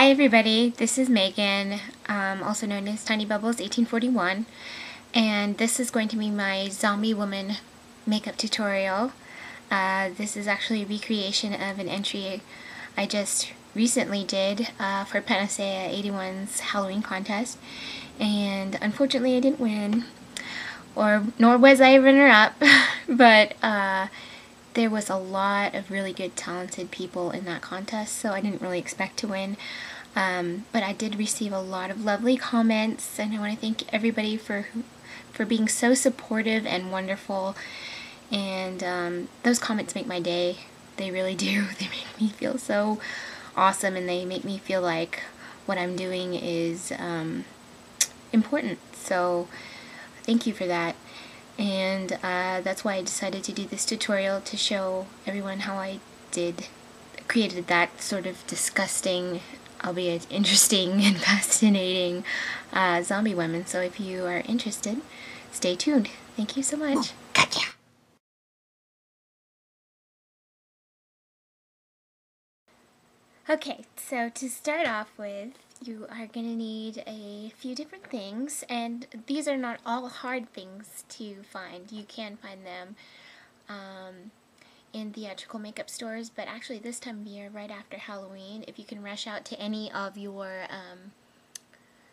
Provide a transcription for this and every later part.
Hi everybody, this is Megan, also known as Tiny Bubbles 1841, and this is going to be my zombie woman makeup tutorial. This is actually a recreation of an entry I just recently did for Panacea 81's Halloween contest, and unfortunately I didn't win, nor was I a runner-up, but there was a lot of really good talented people in that contest, so I didn't really expect to win. But I did receive a lot of lovely comments, and I want to thank everybody for being so supportive and wonderful. And those comments make my day. They really do. They make me feel so awesome, and they make me feel like what I'm doing is important. So thank you for that. And that's why I decided to do this tutorial, to show everyone how I created that sort of disgusting, albeit interesting and fascinating zombie woman. So if you are interested, stay tuned. Thank you so much. Gotcha. Okay, so to start off with, you are going to need a few different things, and these are not all hard things to find. You can find them in theatrical makeup stores, but actually this time of year, right after Halloween, if you can rush out to any of your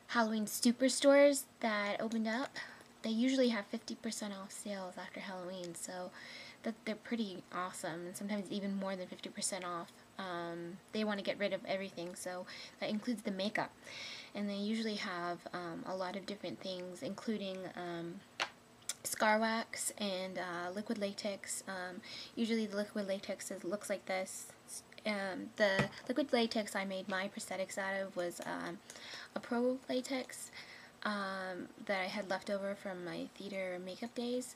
Halloween superstores that opened up, they usually have 50% off sales after Halloween, so they're pretty awesome, and sometimes even more than 50% off. They want to get rid of everything, so that includes the makeup. And they usually have a lot of different things, including scar wax and liquid latex. Usually the liquid latex looks like this. The liquid latex I made my prosthetics out of was a pro latex that I had left over from my theater makeup days,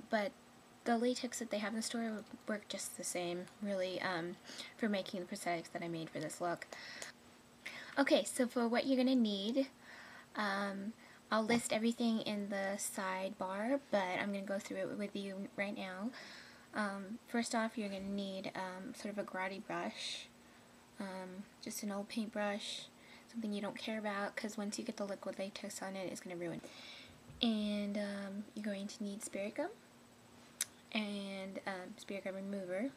but the latex that they have in the store would work just the same, really, for making the prosthetics that I made for this look. Okay, so for what you're going to need, I'll list everything in the sidebar, but I'm going to go through it with you right now. First off, you're going to need sort of a grotty brush, just an old paintbrush, something you don't care about, because once you get the liquid latex on it, it's going to ruin it. And you're going to need spirit gum and spirit gum remover.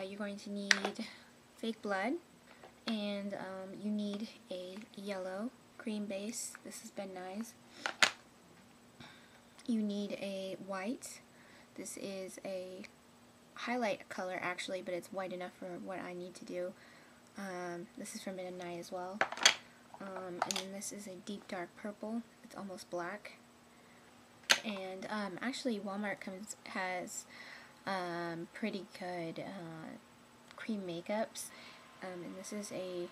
You're going to need fake blood, and you need a yellow cream base. This is Ben Nye's. You need a white. This is a highlight color actually, but it's white enough for what I need to do. This is from Ben Nye as well. And then this is a deep dark purple. It's almost black. And actually Walmart has pretty good cream makeups. And this is a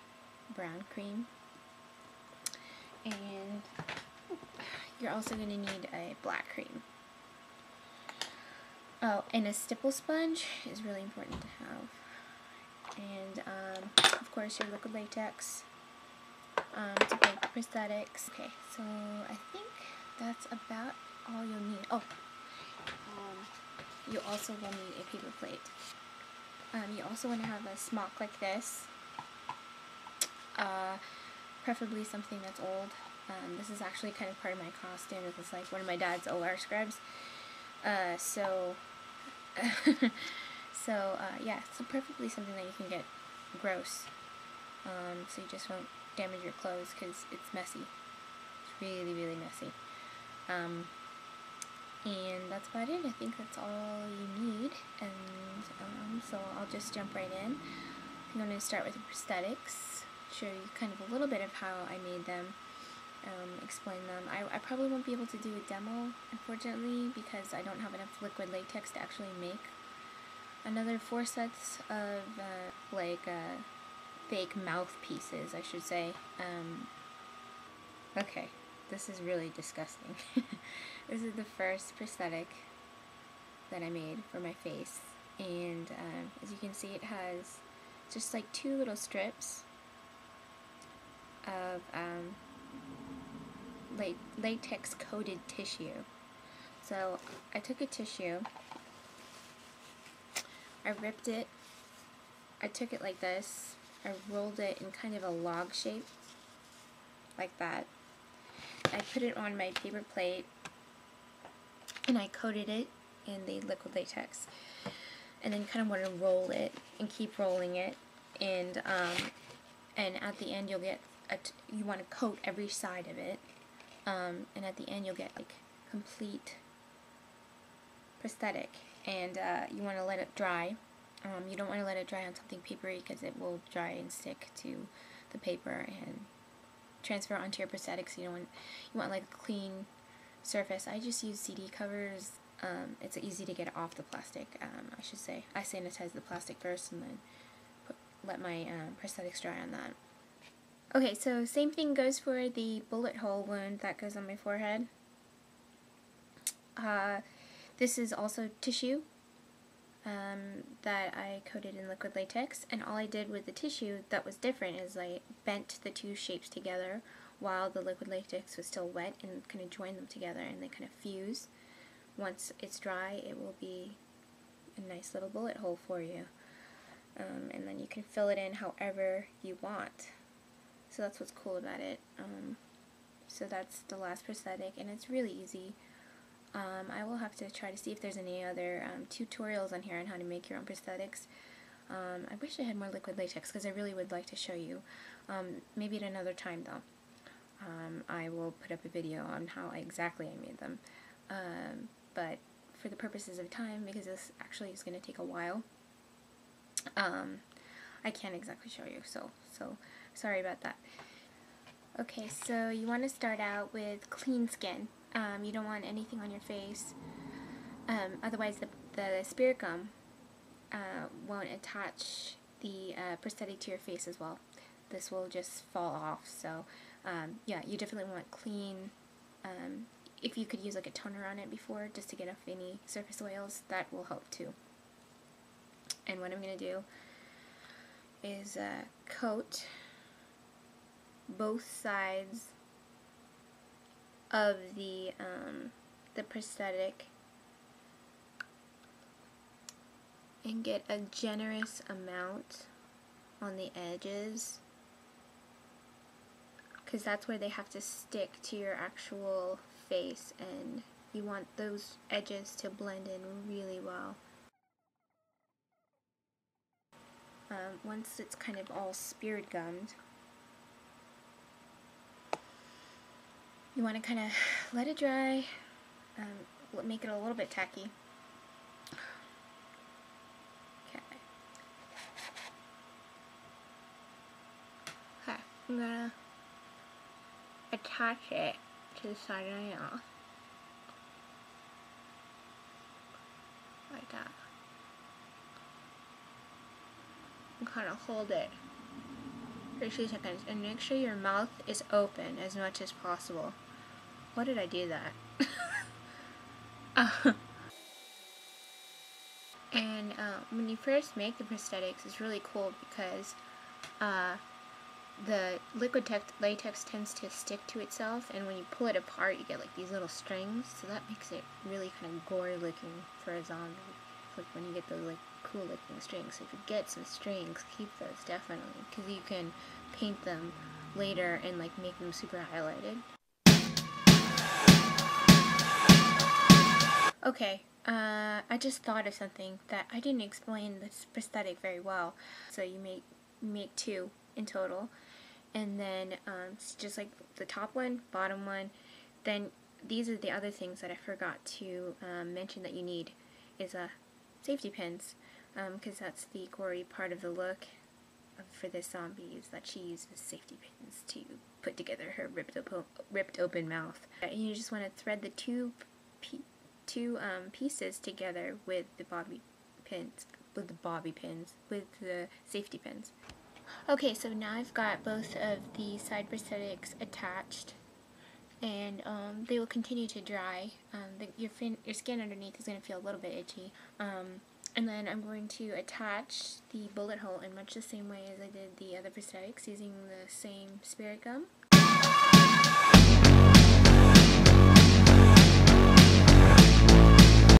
brown cream. And you're also going to need a black cream. Oh, and a stipple sponge is really important to have. And of course your liquid latex to make prosthetics. Okay, so I think that's about all you'll need. Oh, you also will need a paper plate. You also want to have a smock like this, preferably something that's old. This is actually kind of part of my costume. This is like one of my dad's OR scrubs. Yeah, so preferably something that you can get gross, so you just won't damage your clothes, because it's messy. It's really, really messy. And that's about it. I think that's all you need, and so I'll just jump right in. I'm going to start with the prosthetics, show you kind of a little bit of how I made them, explain them. I probably won't be able to do a demo, unfortunately, because I don't have enough liquid latex to actually make another 4 sets of fake mouthpieces, I should say. Okay, this is really disgusting. This is the first prosthetic that I made for my face, and as you can see, it has just like 2 little strips of latex coated tissue. So I took a tissue, I ripped it, I took it like this, I rolled it in kind of a log shape, like that. I put it on my paper plate, and I coated it in the liquid latex. And then you kind of want to roll it and keep rolling it, and at the end you'll get you want to coat every side of it, and at the end you'll get like complete prosthetic. And you want to let it dry. You don't want to let it dry on something papery because it will dry and stick to the paper and transfer onto your prosthetic. So you want like a clean surface. I just use CD covers. It's easy to get off the plastic, I should say. I sanitize the plastic first and then let my prosthetics dry on that. Okay, so same thing goes for the bullet hole wound that goes on my forehead. This is also tissue that I coated in liquid latex, and all I did with the tissue that was different is I bent the two shapes together while the liquid latex was still wet and kind of joined them together, and they kind of fuse. Once it's dry, it will be a nice little bullet hole for you. And then you can fill it in however you want. So that's what's cool about it. So that's the last prosthetic, and it's really easy. I will have to try to see if there's any other tutorials on here on how to make your own prosthetics. I wish I had more liquid latex because I really would like to show you. Maybe at another time though. I will put up a video on how exactly I made them. But for the purposes of time, because this actually is going to take a while, I can't exactly show you, so sorry about that. Okay, so you want to start out with clean skin. You don't want anything on your face, otherwise the spirit gum won't attach the prosthetic to your face as well. This will just fall off, so yeah, you definitely want clean. If you could use like a toner on it before, just to get off any surface oils, that will help too. And what I'm going to do is coat both sides of the prosthetic and get a generous amount on the edges, because that's where they have to stick to your actual face, and you want those edges to blend in really well. Once it's kind of all spirit gummed, you want to kind of let it dry, make it a little bit tacky. Okay. Okay, I'm gonna attach it to the side of my mouth. Like that. And kind of hold it for 2 seconds, and make sure your mouth is open as much as possible. Why did I do that? And when you first make the prosthetics, it's really cool because the liquid latex tends to stick to itself, and when you pull it apart, you get like these little strings, so that makes it really kind of gory looking for a zombie. It's like when you get those like cool looking strings. So if you get some strings, keep those definitely, because you can paint them later and like make them super highlighted. Okay, I just thought of something that I didn't explain this prosthetic very well. So you make 2 in total, and then it's just like the top one, bottom one. Then these are the other things that I forgot to mention that you need is safety pins, because that's the gory part of the look for this zombie, is that she uses safety pins to put together her ripped open mouth. And you just want to thread the two pieces together with the bobby pins, with the safety pins. Okay, so now I've got both of the side prosthetics attached, and they will continue to dry. Your skin underneath is going to feel a little bit itchy. And then I'm going to attach the bullet hole in much the same way as I did the other prosthetics, using the same spirit gum.